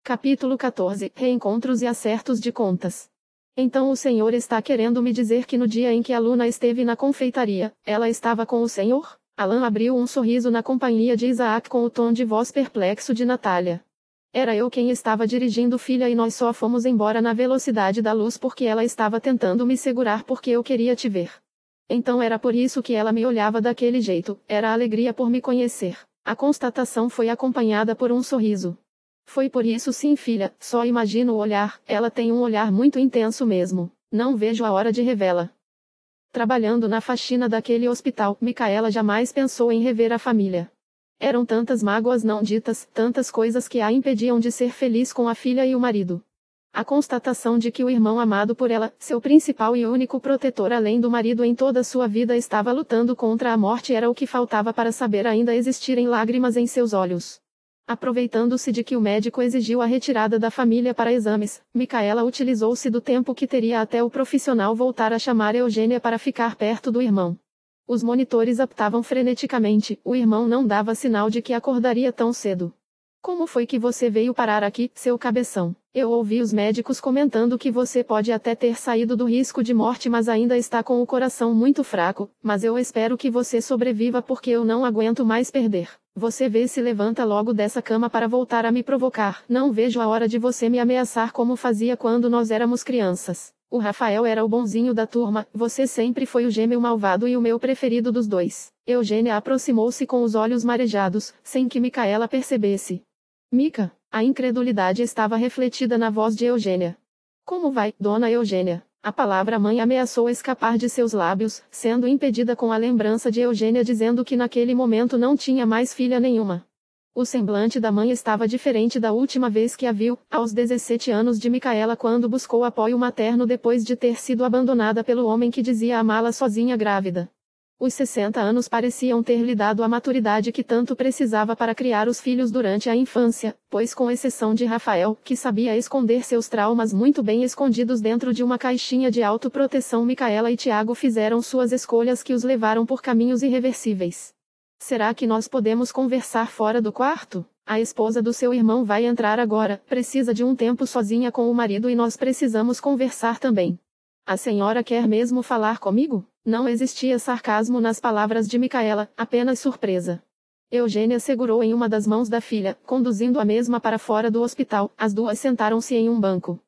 Capítulo 14. Reencontros e acertos de contas. Então o senhor está querendo me dizer que no dia em que a Luna esteve na confeitaria, ela estava com o senhor? Alan abriu um sorriso na companhia de Isaac com o tom de voz perplexo de Natália. Era eu quem estava dirigindo, filha, e nós só fomos embora na velocidade da luz porque ela estava tentando me segurar porque eu queria te ver. Então era por isso que ela me olhava daquele jeito, era a alegria por me conhecer. A constatação foi acompanhada por um sorriso. Foi por isso, sim, filha, só imagino o olhar, ela tem um olhar muito intenso mesmo. Não vejo a hora de revê-la. Trabalhando na faxina daquele hospital, Micaela jamais pensou em rever a família. Eram tantas mágoas não ditas, tantas coisas que a impediam de ser feliz com a filha e o marido. A constatação de que o irmão amado por ela, seu principal e único protetor além do marido em toda sua vida, estava lutando contra a morte era o que faltava para saber ainda existirem lágrimas em seus olhos. Aproveitando-se de que o médico exigiu a retirada da família para exames, Micaela utilizou-se do tempo que teria até o profissional voltar a chamar Eugênia para ficar perto do irmão. Os monitores apitavam freneticamente, o irmão não dava sinal de que acordaria tão cedo. Como foi que você veio parar aqui, seu cabeção? Eu ouvi os médicos comentando que você pode até ter saído do risco de morte, mas ainda está com o coração muito fraco, mas eu espero que você sobreviva porque eu não aguento mais perder. Você vê, se levanta logo dessa cama para voltar a me provocar. Não vejo a hora de você me ameaçar como fazia quando nós éramos crianças. O Rafael era o bonzinho da turma, você sempre foi o gêmeo malvado e o meu preferido dos dois. Eugênia aproximou-se com os olhos marejados, sem que Micaela percebesse. Mica, a incredulidade estava refletida na voz de Eugênia. Como vai, dona Eugênia? A palavra mãe ameaçou escapar de seus lábios, sendo impedida com a lembrança de Eugênia dizendo que naquele momento não tinha mais filha nenhuma. O semblante da mãe estava diferente da última vez que a viu, aos 17 anos de Micaela, quando buscou apoio materno depois de ter sido abandonada pelo homem que dizia amá-la sozinha grávida. Os 60 anos pareciam ter lhe dado a maturidade que tanto precisava para criar os filhos durante a infância, pois com exceção de Rafael, que sabia esconder seus traumas muito bem escondidos dentro de uma caixinha de autoproteção, Micaela e Tiago fizeram suas escolhas que os levaram por caminhos irreversíveis. Será que nós podemos conversar fora do quarto? A esposa do seu irmão vai entrar agora, precisa de um tempo sozinha com o marido e nós precisamos conversar também. A senhora quer mesmo falar comigo? Não existia sarcasmo nas palavras de Micaela, apenas surpresa. Eugênia segurou em uma das mãos da filha, conduzindo a mesma para fora do hospital. As duas sentaram-se em um banco.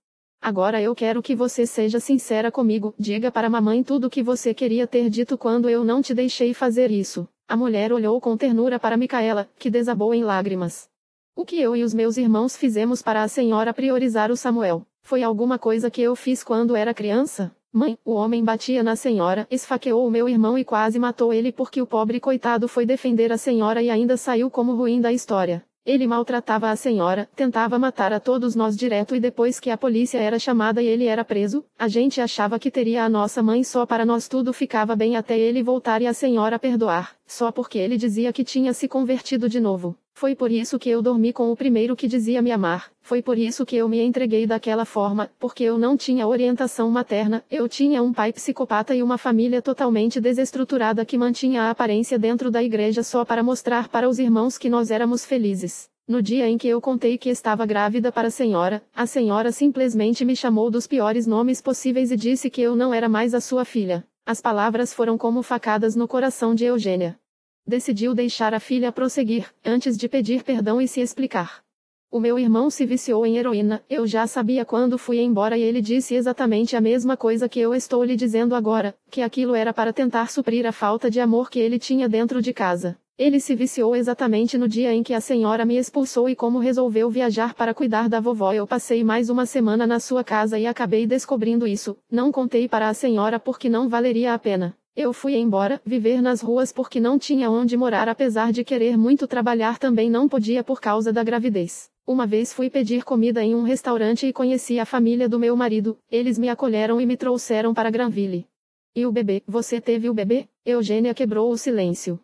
Agora eu quero que você seja sincera comigo, diga para mamãe tudo o que você queria ter dito quando eu não te deixei fazer isso. A mulher olhou com ternura para Micaela, que desabou em lágrimas. O que eu e os meus irmãos fizemos para a senhora priorizar o Samuel? Foi alguma coisa que eu fiz quando era criança? Mãe, o homem batia na senhora, esfaqueou o meu irmão e quase matou ele porque o pobre coitado foi defender a senhora e ainda saiu como ruim da história. Ele maltratava a senhora, tentava matar a todos nós direto e depois que a polícia era chamada e ele era preso, a gente achava que teria a nossa mãe só para nós, tudo ficava bem até ele voltar e a senhora perdoar, só porque ele dizia que tinha se convertido de novo. Foi por isso que eu dormi com o primeiro que dizia me amar, foi por isso que eu me entreguei daquela forma, porque eu não tinha orientação materna, eu tinha um pai psicopata e uma família totalmente desestruturada que mantinha a aparência dentro da igreja só para mostrar para os irmãos que nós éramos felizes. No dia em que eu contei que estava grávida para a senhora simplesmente me chamou dos piores nomes possíveis e disse que eu não era mais a sua filha. As palavras foram como facadas no coração de Eugênia. Decidiu deixar a filha prosseguir, antes de pedir perdão e se explicar. O meu irmão se viciou em heroína, eu já sabia quando fui embora e ele disse exatamente a mesma coisa que eu estou lhe dizendo agora, que aquilo era para tentar suprir a falta de amor que ele tinha dentro de casa. Ele se viciou exatamente no dia em que a senhora me expulsou e como resolveu viajar para cuidar da vovó, eu passei mais uma semana na sua casa e acabei descobrindo isso. Não contei para a senhora porque não valeria a pena. Eu fui embora, viver nas ruas porque não tinha onde morar, apesar de querer muito trabalhar também não podia por causa da gravidez. Uma vez fui pedir comida em um restaurante e conheci a família do meu marido, eles me acolheram e me trouxeram para Granville. E o bebê, você teve o bebê? Eugênia quebrou o silêncio.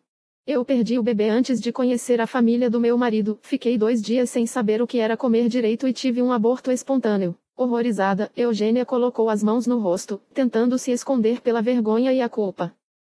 Eu perdi o bebê antes de conhecer a família do meu marido, fiquei 2 dias sem saber o que era comer direito e tive um aborto espontâneo. Horrorizada, Eugênia colocou as mãos no rosto, tentando se esconder pela vergonha e a culpa.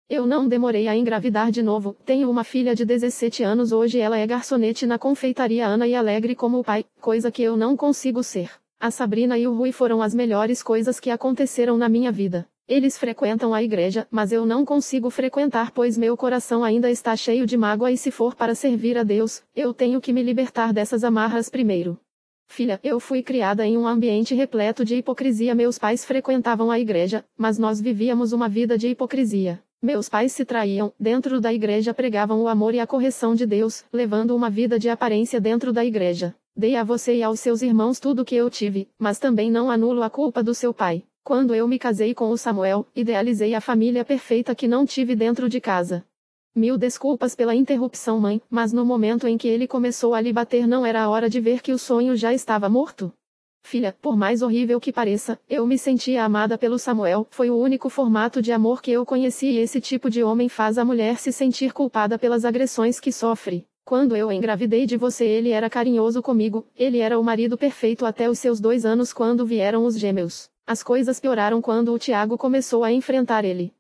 Eu não demorei a engravidar de novo. Tenho uma filha de 17 anos hoje. Ela é garçonete na confeitaria Ana e alegre como o pai, coisa que eu não consigo ser. A Sabrina e o Rui foram as melhores coisas que aconteceram na minha vida. Eles frequentam a igreja, mas eu não consigo frequentar pois meu coração ainda está cheio de mágoa e se for para servir a Deus, eu tenho que me libertar dessas amarras primeiro. Filha, eu fui criada em um ambiente repleto de hipocrisia. Meus pais frequentavam a igreja, mas nós vivíamos uma vida de hipocrisia. Meus pais se traíam, dentro da igreja pregavam o amor e a correção de Deus, levando uma vida de aparência dentro da igreja. Dei a você e aos seus irmãos tudo o que eu tive, mas também não anulo a culpa do seu pai. Quando eu me casei com o Samuel, idealizei a família perfeita que não tive dentro de casa. Mil desculpas pela interrupção, mãe, mas no momento em que ele começou a lhe bater não era a hora de ver que o sonho já estava morto? Filha, por mais horrível que pareça, eu me sentia amada pelo Samuel, foi o único formato de amor que eu conheci e esse tipo de homem faz a mulher se sentir culpada pelas agressões que sofre. Quando eu engravidei de você ele era carinhoso comigo, ele era o marido perfeito até os seus 2 anos quando vieram os gêmeos. As coisas pioraram quando o Tiago começou a enfrentar ele.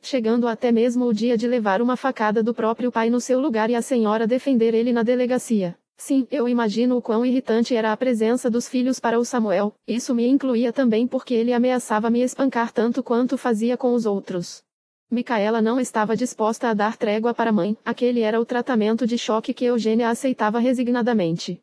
Chegando até mesmo o dia de levar uma facada do próprio pai no seu lugar e a senhora defender ele na delegacia. Sim, eu imagino o quão irritante era a presença dos filhos para o Samuel, isso me incluía também porque ele ameaçava me espancar tanto quanto fazia com os outros. Micaela não estava disposta a dar trégua para a mãe, aquele era o tratamento de choque que Eugênia aceitava resignadamente.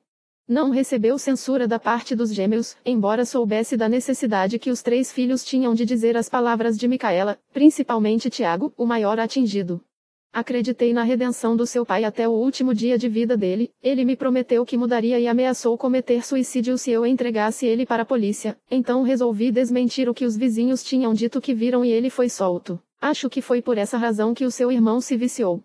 Não recebeu censura da parte dos gêmeos, embora soubesse da necessidade que os 3 filhos tinham de dizer as palavras de Micaela, principalmente Tiago, o maior atingido. Acreditei na redenção do seu pai até o último dia de vida dele, ele me prometeu que mudaria e ameaçou cometer suicídio se eu entregasse ele para a polícia, então resolvi desmentir o que os vizinhos tinham dito que viram e ele foi solto. Acho que foi por essa razão que o seu irmão se viciou.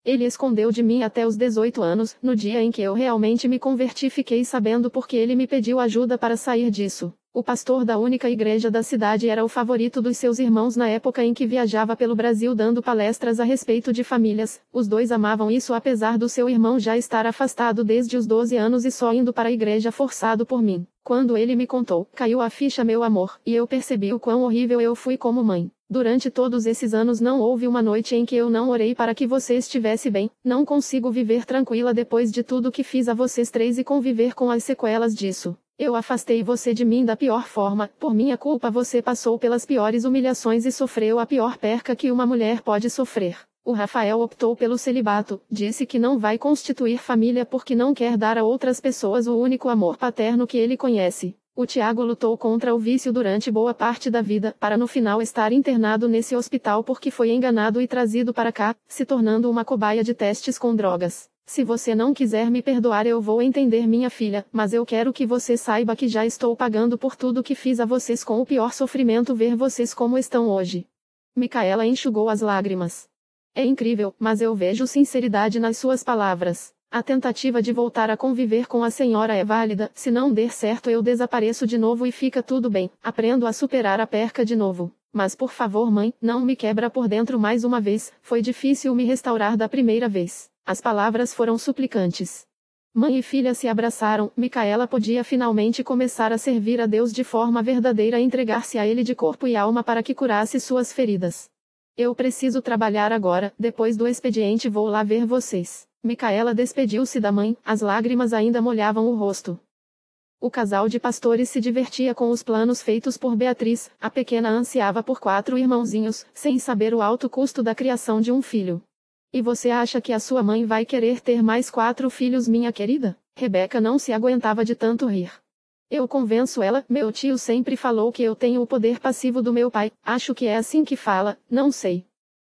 Ele escondeu de mim até os 18 anos, no dia em que eu realmente me converti fiquei sabendo porque ele me pediu ajuda para sair disso. O pastor da única igreja da cidade era o favorito dos seus irmãos na época em que viajava pelo Brasil dando palestras a respeito de famílias. Os dois amavam isso apesar do seu irmão já estar afastado desde os 12 anos e só indo para a igreja forçado por mim. Quando ele me contou, caiu a ficha meu amor, e eu percebi o quão horrível eu fui como mãe. Durante todos esses anos não houve uma noite em que eu não orei para que você estivesse bem. Não consigo viver tranquila depois de tudo que fiz a vocês 3 e conviver com as sequelas disso. Eu afastei você de mim da pior forma, por minha culpa você passou pelas piores humilhações e sofreu a pior perca que uma mulher pode sofrer. O Rafael optou pelo celibato, disse que não vai constituir família porque não quer dar a outras pessoas o único amor paterno que ele conhece. O Tiago lutou contra o vício durante boa parte da vida, para no final estar internado nesse hospital porque foi enganado e trazido para cá, se tornando uma cobaia de testes com drogas. Se você não quiser me perdoar eu vou entender minha filha, mas eu quero que você saiba que já estou pagando por tudo que fiz a vocês com o pior sofrimento ver vocês como estão hoje. Micaela enxugou as lágrimas. É incrível, mas eu vejo sinceridade nas suas palavras. A tentativa de voltar a conviver com a senhora é válida, se não der certo eu desapareço de novo e fica tudo bem, aprendo a superar a perca de novo. Mas por favor mãe, não me quebra por dentro mais uma vez, foi difícil me restaurar da primeira vez. As palavras foram suplicantes. Mãe e filha se abraçaram, Micaela podia finalmente começar a servir a Deus de forma verdadeira e entregar-se a Ele de corpo e alma para que curasse suas feridas. Eu preciso trabalhar agora, depois do expediente vou lá ver vocês. Micaela despediu-se da mãe, as lágrimas ainda molhavam o rosto. O casal de pastores se divertia com os planos feitos por Beatriz, a pequena ansiava por 4 irmãozinhos, sem saber o alto custo da criação de um filho. E você acha que a sua mãe vai querer ter mais 4 filhos, minha querida? Rebeca não se aguentava de tanto rir. Eu convenço ela, meu tio sempre falou que eu tenho o poder passivo do meu pai, acho que é assim que fala, não sei.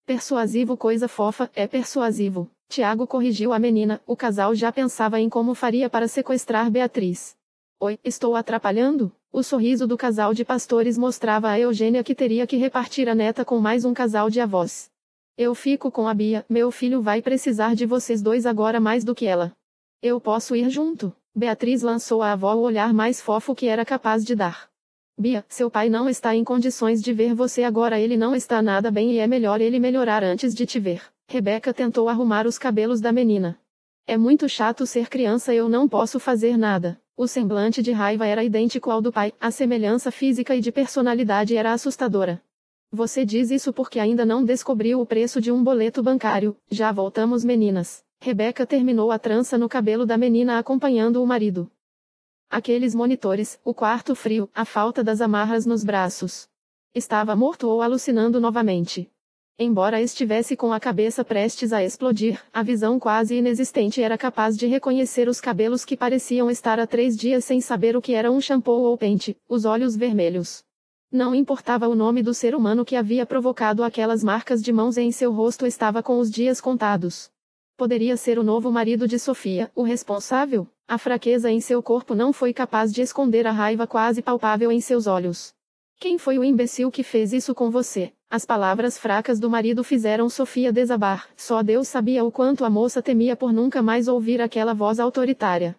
Persuasivo coisa fofa, é persuasivo. Tiago corrigiu a menina, o casal já pensava em como faria para sequestrar Beatriz. Oi, estou atrapalhando? O sorriso do casal de pastores mostrava a Eugênia que teria que repartir a neta com mais um casal de avós. Eu fico com a Bia, meu filho vai precisar de vocês 2 agora mais do que ela. Eu posso ir junto? Beatriz lançou à avó o olhar mais fofo que era capaz de dar. Bia, seu pai não está em condições de ver você agora, ele não está nada bem e é melhor ele melhorar antes de te ver. Rebeca tentou arrumar os cabelos da menina. É muito chato ser criança, eu não posso fazer nada. O semblante de raiva era idêntico ao do pai, a semelhança física e de personalidade era assustadora. Você diz isso porque ainda não descobriu o preço de um boleto bancário. Já voltamos, meninas. Rebeca terminou a trança no cabelo da menina acompanhando o marido. Aqueles monitores, o quarto frio, a falta das amarras nos braços. Estava morto ou alucinando novamente. Embora estivesse com a cabeça prestes a explodir, a visão quase inexistente era capaz de reconhecer os cabelos que pareciam estar há 3 dias sem saber o que era um shampoo ou pente, os olhos vermelhos. Não importava o nome do ser humano que havia provocado aquelas marcas de mãos em seu rosto, estava com os dias contados. Poderia ser o novo marido de Sofia, o responsável? A fraqueza em seu corpo não foi capaz de esconder a raiva quase palpável em seus olhos. Quem foi o imbecil que fez isso com você? As palavras fracas do marido fizeram Sofia desabar. Só Deus sabia o quanto a moça temia por nunca mais ouvir aquela voz autoritária.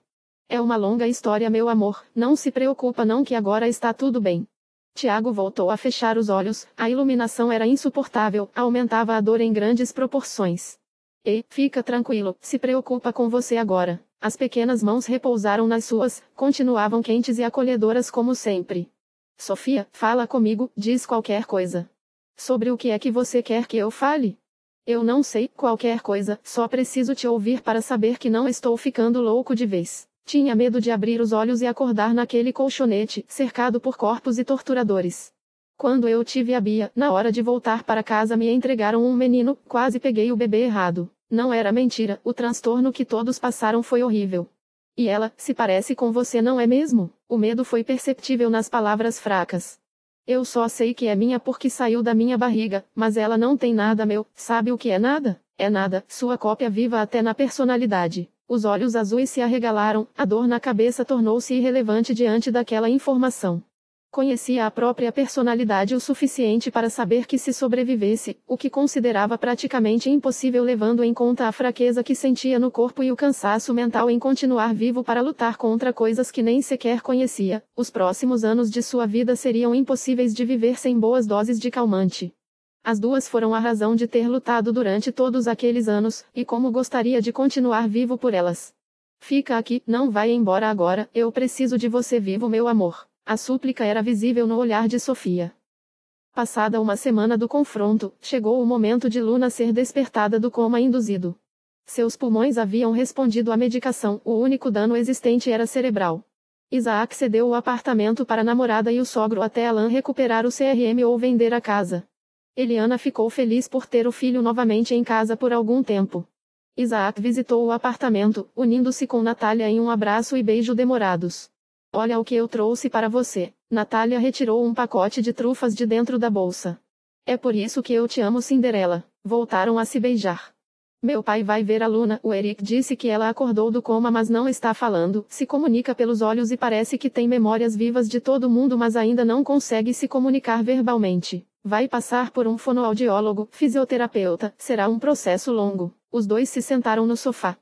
É uma longa história, meu amor. Não se preocupa não, que agora está tudo bem. Tiago voltou a fechar os olhos. A iluminação era insuportável, aumentava a dor em grandes proporções. E, fica tranquilo, se preocupa com você agora. As pequenas mãos repousaram nas suas, continuavam quentes e acolhedoras como sempre. Sofia, fala comigo, diz qualquer coisa. Sobre o que é que você quer que eu fale? Eu não sei, qualquer coisa, só preciso te ouvir para saber que não estou ficando louco de vez. Tinha medo de abrir os olhos e acordar naquele colchonete, cercado por corpos e torturadores. Quando eu tive a Bia, na hora de voltar para casa me entregaram um menino, quase peguei o bebê errado. Não era mentira, o transtorno que todos passaram foi horrível. E ela, se parece com você, não é mesmo? O medo foi perceptível nas palavras fracas. Eu só sei que é minha porque saiu da minha barriga, mas ela não tem nada meu. Sabe o que é nada? É nada, sua cópia viva até na personalidade. Os olhos azuis se arregalaram, a dor na cabeça tornou-se irrelevante diante daquela informação. Conhecia a própria personalidade o suficiente para saber que se sobrevivesse, o que considerava praticamente impossível levando em conta a fraqueza que sentia no corpo e o cansaço mental em continuar vivo para lutar contra coisas que nem sequer conhecia, os próximos anos de sua vida seriam impossíveis de viver sem boas doses de calmante. As duas foram a razão de ter lutado durante todos aqueles anos, e como gostaria de continuar vivo por elas. Fica aqui, não vai embora agora, eu preciso de você vivo, meu amor. A súplica era visível no olhar de Sofia. Passada uma semana do confronto, chegou o momento de Luna ser despertada do coma induzido. Seus pulmões haviam respondido à medicação, o único dano existente era cerebral. Isaac cedeu o apartamento para a namorada e o sogro até Alan recuperar o CRM ou vender a casa. Eliana ficou feliz por ter o filho novamente em casa por algum tempo. Isaac visitou o apartamento, unindo-se com Natália em um abraço e beijo demorados. Olha o que eu trouxe para você. Natália retirou um pacote de trufas de dentro da bolsa. É por isso que eu te amo, Cinderela. Voltaram a se beijar. Meu pai vai ver a Luna. O Eric disse que ela acordou do coma, mas não está falando. Se comunica pelos olhos e parece que tem memórias vivas de todo mundo, mas ainda não consegue se comunicar verbalmente. Vai passar por um fonoaudiólogo, fisioterapeuta. Será um processo longo. Os dois se sentaram no sofá.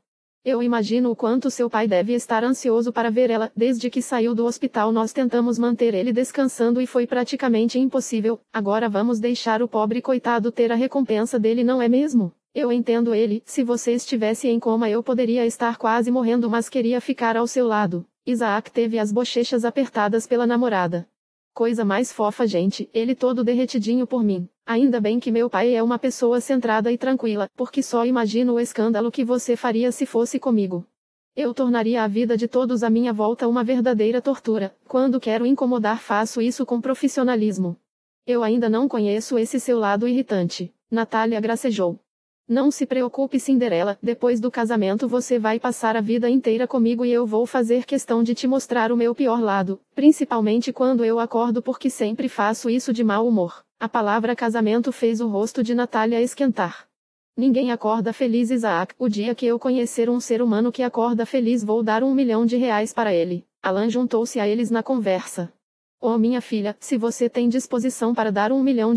Eu imagino o quanto seu pai deve estar ansioso para ver ela. Desde que saiu do hospital nós tentamos manter ele descansando e foi praticamente impossível. Agora vamos deixar o pobre coitado ter a recompensa dele, não é mesmo? Eu entendo ele. Se você estivesse em coma eu poderia estar quase morrendo, mas queria ficar ao seu lado. Isaac teve as bochechas apertadas pela namorada. Coisa mais fofa, gente, ele todo derretidinho por mim. Ainda bem que meu pai é uma pessoa centrada e tranquila, porque só imagino o escândalo que você faria se fosse comigo. Eu tornaria a vida de todos à minha volta uma verdadeira tortura. Quando quero incomodar faço isso com profissionalismo. Eu ainda não conheço esse seu lado irritante. Natália gracejou. Não se preocupe, Cinderela, depois do casamento você vai passar a vida inteira comigo e eu vou fazer questão de te mostrar o meu pior lado, principalmente quando eu acordo, porque sempre faço isso de mau humor. A palavra casamento fez o rosto de Natália esquentar. Ninguém acorda feliz, Isaac. O dia que eu conhecer um ser humano que acorda feliz vou dar R$1 milhão para ele. Alan juntou-se a eles na conversa. Oh, minha filha, se você tem disposição para dar R$1 milhão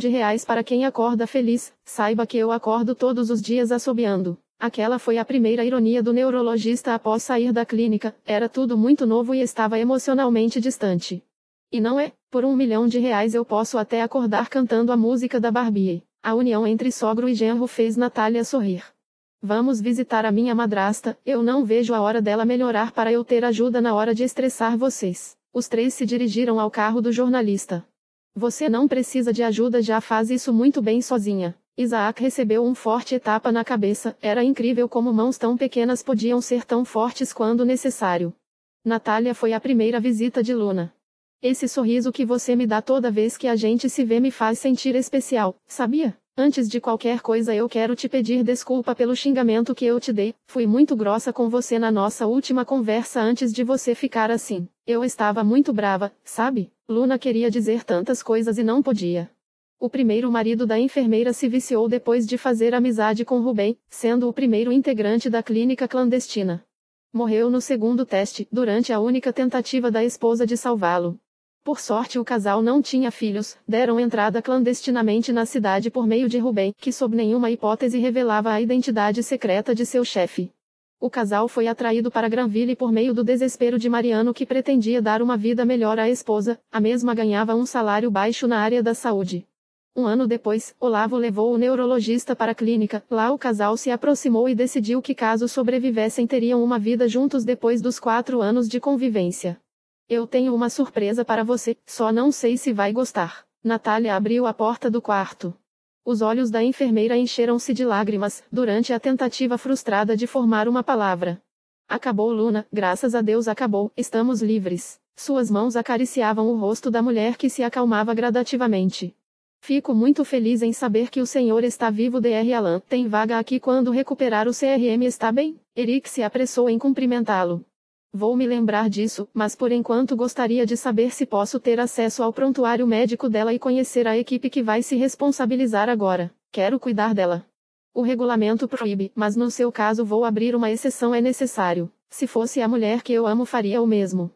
para quem acorda feliz, saiba que eu acordo todos os dias assobiando. Aquela foi a primeira ironia do neurologista após sair da clínica. Era tudo muito novo e estava emocionalmente distante. E não é? Por R$1 milhão eu posso até acordar cantando a música da Barbie. A união entre sogro e genro fez Natália sorrir. Vamos visitar a minha madrasta. Eu não vejo a hora dela melhorar para eu ter ajuda na hora de estressar vocês. Os três se dirigiram ao carro do jornalista. Você não precisa de ajuda, já faz isso muito bem sozinha. Isaac recebeu um forte tapa na cabeça. Era incrível como mãos tão pequenas podiam ser tão fortes quando necessário. Natália foi a primeira visita de Luna. Esse sorriso que você me dá toda vez que a gente se vê me faz sentir especial, sabia? Antes de qualquer coisa eu quero te pedir desculpa pelo xingamento que eu te dei. Fui muito grossa com você na nossa última conversa antes de você ficar assim. Eu estava muito brava, sabe? Luna queria dizer tantas coisas e não podia. O primeiro marido da enfermeira se viciou depois de fazer amizade com Rubem, sendo o primeiro integrante da clínica clandestina. Morreu no segundo teste, durante a única tentativa da esposa de salvá-lo. Por sorte o casal não tinha filhos, deram entrada clandestinamente na cidade por meio de Rubem, que sob nenhuma hipótese revelava a identidade secreta de seu chefe. O casal foi atraído para Granville por meio do desespero de Mariano, que pretendia dar uma vida melhor à esposa, a mesma ganhava um salário baixo na área da saúde. Um ano depois, Olavo levou o neurologista para a clínica. Lá o casal se aproximou e decidiu que caso sobrevivessem teriam uma vida juntos depois dos 4 anos de convivência. Eu tenho uma surpresa para você, só não sei se vai gostar. Natália abriu a porta do quarto. Os olhos da enfermeira encheram-se de lágrimas, durante a tentativa frustrada de formar uma palavra. Acabou, Luna, graças a Deus acabou, estamos livres. Suas mãos acariciavam o rosto da mulher que se acalmava gradativamente. Fico muito feliz em saber que o senhor está vivo, Dr. Alan. Tem vaga aqui quando recuperar o CRM, está bem? Eric se apressou em cumprimentá-lo. Vou me lembrar disso, mas por enquanto gostaria de saber se posso ter acesso ao prontuário médico dela e conhecer a equipe que vai se responsabilizar agora. Quero cuidar dela. O regulamento proíbe, mas no seu caso vou abrir uma exceção, é necessário. Se fosse a mulher que eu amo faria o mesmo.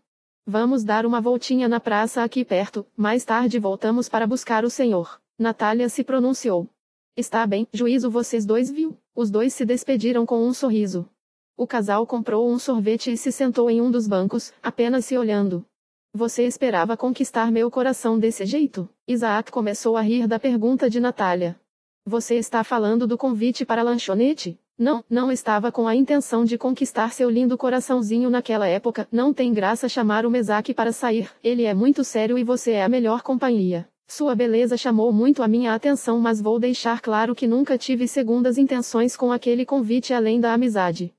Vamos dar uma voltinha na praça aqui perto, mais tarde voltamos para buscar o senhor. Natália se pronunciou. Está bem, juízo vocês dois, viu? Os dois se despediram com um sorriso. O casal comprou um sorvete e se sentou em um dos bancos, apenas se olhando. Você esperava conquistar meu coração desse jeito? Isaac começou a rir da pergunta de Natália. Você está falando do convite para a lanchonete? Não, não estava com a intenção de conquistar seu lindo coraçãozinho naquela época. Não tem graça chamar o Mesaque para sair, ele é muito sério e você é a melhor companhia. Sua beleza chamou muito a minha atenção, mas vou deixar claro que nunca tive segundas intenções com aquele convite além da amizade.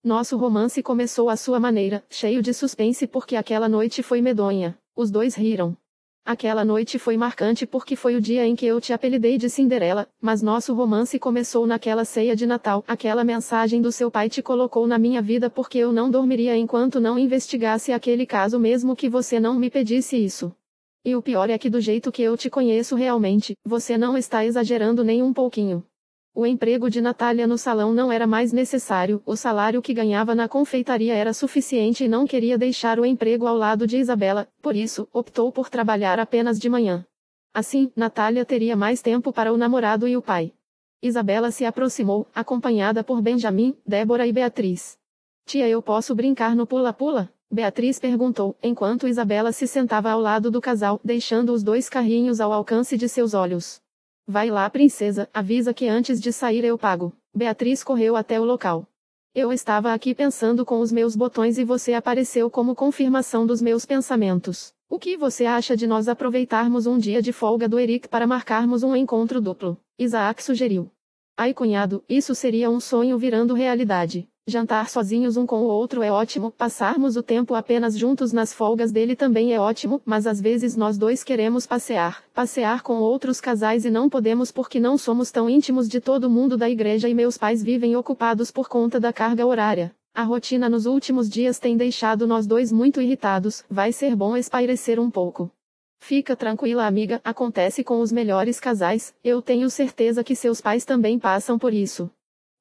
Nosso romance começou à sua maneira, cheio de suspense porque aquela noite foi medonha. Os dois riram. Aquela noite foi marcante porque foi o dia em que eu te apelidei de Cinderela, mas nosso romance começou naquela ceia de Natal. Aquela mensagem do seu pai te colocou na minha vida porque eu não dormiria enquanto não investigasse aquele caso, mesmo que você não me pedisse isso. E o pior é que do jeito que eu te conheço realmente, você não está exagerando nem um pouquinho. O emprego de Natália no salão não era mais necessário, o salário que ganhava na confeitaria era suficiente e não queria deixar o emprego ao lado de Isabela, por isso, optou por trabalhar apenas de manhã. Assim, Natália teria mais tempo para o namorado e o pai. Isabela se aproximou, acompanhada por Benjamin, Débora e Beatriz. Tia, eu posso brincar no pula-pula? Beatriz perguntou, enquanto Isabela se sentava ao lado do casal, deixando os dois carrinhos ao alcance de seus olhos. Vai lá, princesa, avisa que antes de sair eu pago. Beatriz correu até o local. Eu estava aqui pensando com os meus botões e você apareceu como confirmação dos meus pensamentos. O que você acha de nós aproveitarmos um dia de folga do Eric para marcarmos um encontro duplo? Isaac sugeriu. Ai, cunhado, isso seria um sonho virando realidade. Jantar sozinhos um com o outro é ótimo, passarmos o tempo apenas juntos nas folgas dele também é ótimo, mas às vezes nós dois queremos passear com outros casais e não podemos porque não somos tão íntimos de todo mundo da igreja e meus pais vivem ocupados por conta da carga horária. A rotina nos últimos dias tem deixado nós dois muito irritados, vai ser bom espairecer um pouco. Fica tranquila, amiga, acontece com os melhores casais, eu tenho certeza que seus pais também passam por isso.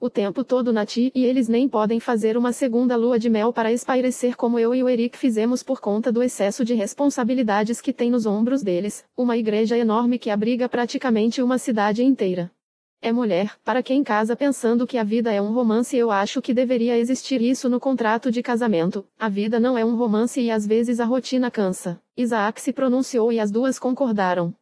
O tempo todo na ti e eles nem podem fazer uma segunda lua de mel para espairecer como eu e o Eric fizemos por conta do excesso de responsabilidades que tem nos ombros deles, uma igreja enorme que abriga praticamente uma cidade inteira. É mulher, para quem casa pensando que a vida é um romance, eu acho que deveria existir isso no contrato de casamento. A vida não é um romance e às vezes a rotina cansa. Isaac se pronunciou e as duas concordaram.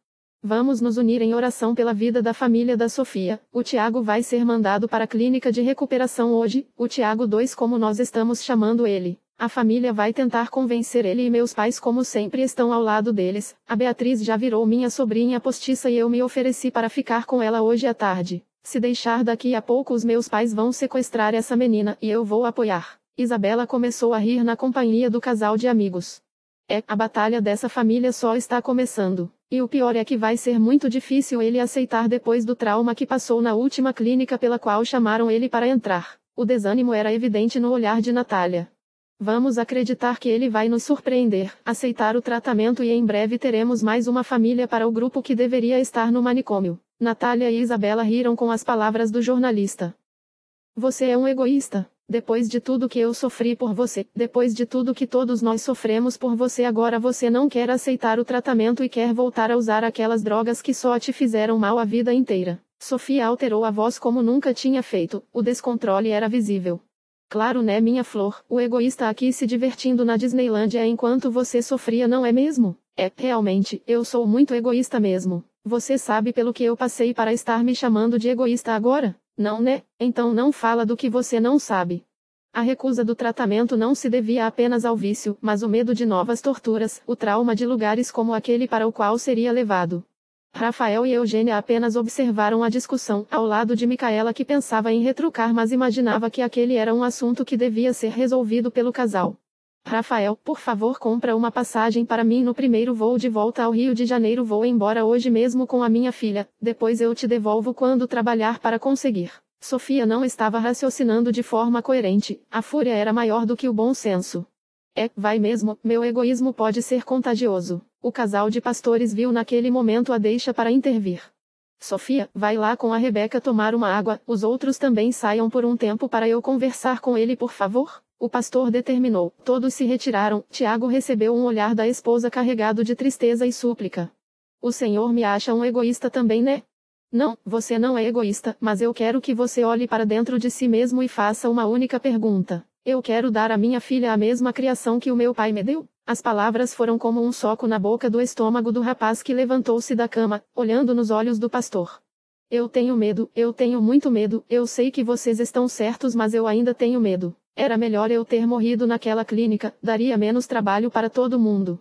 Vamos nos unir em oração pela vida da família da Sofia. O Tiago vai ser mandado para a clínica de recuperação hoje, o Tiago 2 como nós estamos chamando ele. A família vai tentar convencer ele e meus pais como sempre estão ao lado deles. A Beatriz já virou minha sobrinha postiça e eu me ofereci para ficar com ela hoje à tarde. Se deixar daqui a pouco os meus pais vão sequestrar essa menina e eu vou apoiar. Isabela começou a rir na companhia do casal de amigos. A batalha dessa família só está começando. E o pior é que vai ser muito difícil ele aceitar depois do trauma que passou na última clínica pela qual chamaram ele para entrar. O desânimo era evidente no olhar de Natália. Vamos acreditar que ele vai nos surpreender, aceitar o tratamento e em breve teremos mais uma família para o grupo que deveria estar no manicômio. Natália e Isabela riram com as palavras do jornalista. Você é um egoísta. Depois de tudo que eu sofri por você, depois de tudo que todos nós sofremos por você, agora você não quer aceitar o tratamento e quer voltar a usar aquelas drogas que só te fizeram mal a vida inteira. Sofia alterou a voz como nunca tinha feito, o descontrole era visível. Claro, né, minha flor, o egoísta aqui se divertindo na Disneylândia enquanto você sofria, não é mesmo? Realmente, eu sou muito egoísta mesmo. Você sabe pelo que eu passei para estar me chamando de egoísta agora? Não, né? Então não fala do que você não sabe. A recusa do tratamento não se devia apenas ao vício, mas o medo de novas torturas, o trauma de lugares como aquele para o qual seria levado. Rafael e Eugênia apenas observaram a discussão, ao lado de Micaela que pensava em retrucar mas imaginava que aquele era um assunto que devia ser resolvido pelo casal. Rafael, por favor, compra uma passagem para mim no primeiro voo de volta ao Rio de Janeiro. Vou embora hoje mesmo com a minha filha, depois eu te devolvo quando trabalhar para conseguir. Sofia não estava raciocinando de forma coerente, a fúria era maior do que o bom senso. Vai mesmo, meu egoísmo pode ser contagioso. O casal de pastores viu naquele momento a deixa para intervir. Sofia, vai lá com a Rebeca tomar uma água, os outros também saiam por um tempo para eu conversar com ele, por favor. O pastor determinou. Todos se retiraram. Tiago recebeu um olhar da esposa carregado de tristeza e súplica. O senhor me acha um egoísta também, né? Não, você não é egoísta, mas eu quero que você olhe para dentro de si mesmo e faça uma única pergunta. Eu quero dar à minha filha a mesma criação que o meu pai me deu? As palavras foram como um soco na boca do estômago do rapaz que levantou-se da cama, olhando nos olhos do pastor. Eu tenho medo, eu tenho muito medo, eu sei que vocês estão certos, mas eu ainda tenho medo. Era melhor eu ter morrido naquela clínica, daria menos trabalho para todo mundo.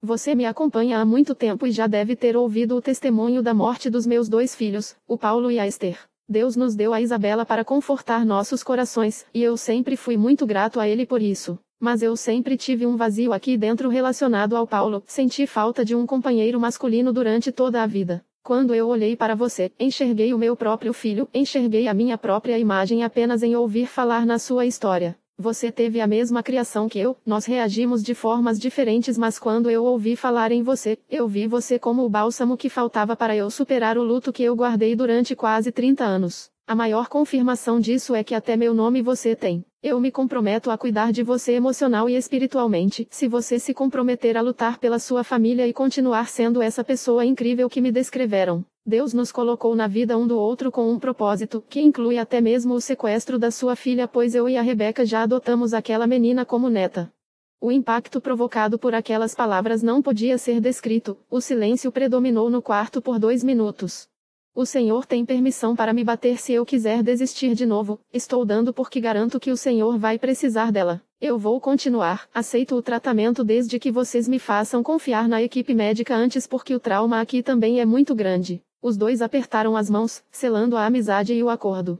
Você me acompanha há muito tempo e já deve ter ouvido o testemunho da morte dos meus 2 filhos, o Paulo e a Esther. Deus nos deu a Isabela para confortar nossos corações, e eu sempre fui muito grato a ele por isso. Mas eu sempre tive um vazio aqui dentro relacionado ao Paulo, senti falta de um companheiro masculino durante toda a vida. Quando eu olhei para você, enxerguei o meu próprio filho, enxerguei a minha própria imagem apenas em ouvir falar na sua história. Você teve a mesma criação que eu, nós reagimos de formas diferentes, mas quando eu ouvi falar em você, eu vi você como o bálsamo que faltava para eu superar o luto que eu guardei durante quase 30 anos. A maior confirmação disso é que até meu nome você tem. Eu me comprometo a cuidar de você emocional e espiritualmente, se você se comprometer a lutar pela sua família e continuar sendo essa pessoa incrível que me descreveram. Deus nos colocou na vida um do outro com um propósito, que inclui até mesmo o sequestro da sua filha, pois eu e a Rebeca já adotamos aquela menina como neta. O impacto provocado por aquelas palavras não podia ser descrito. O silêncio predominou no quarto por 2 minutos. O Senhor tem permissão para me bater se eu quiser desistir de novo. Estou dando porque garanto que o Senhor vai precisar dela. Eu vou continuar. Aceito o tratamento desde que vocês me façam confiar na equipe médica antes, porque o trauma aqui também é muito grande. Os dois apertaram as mãos, selando a amizade e o acordo.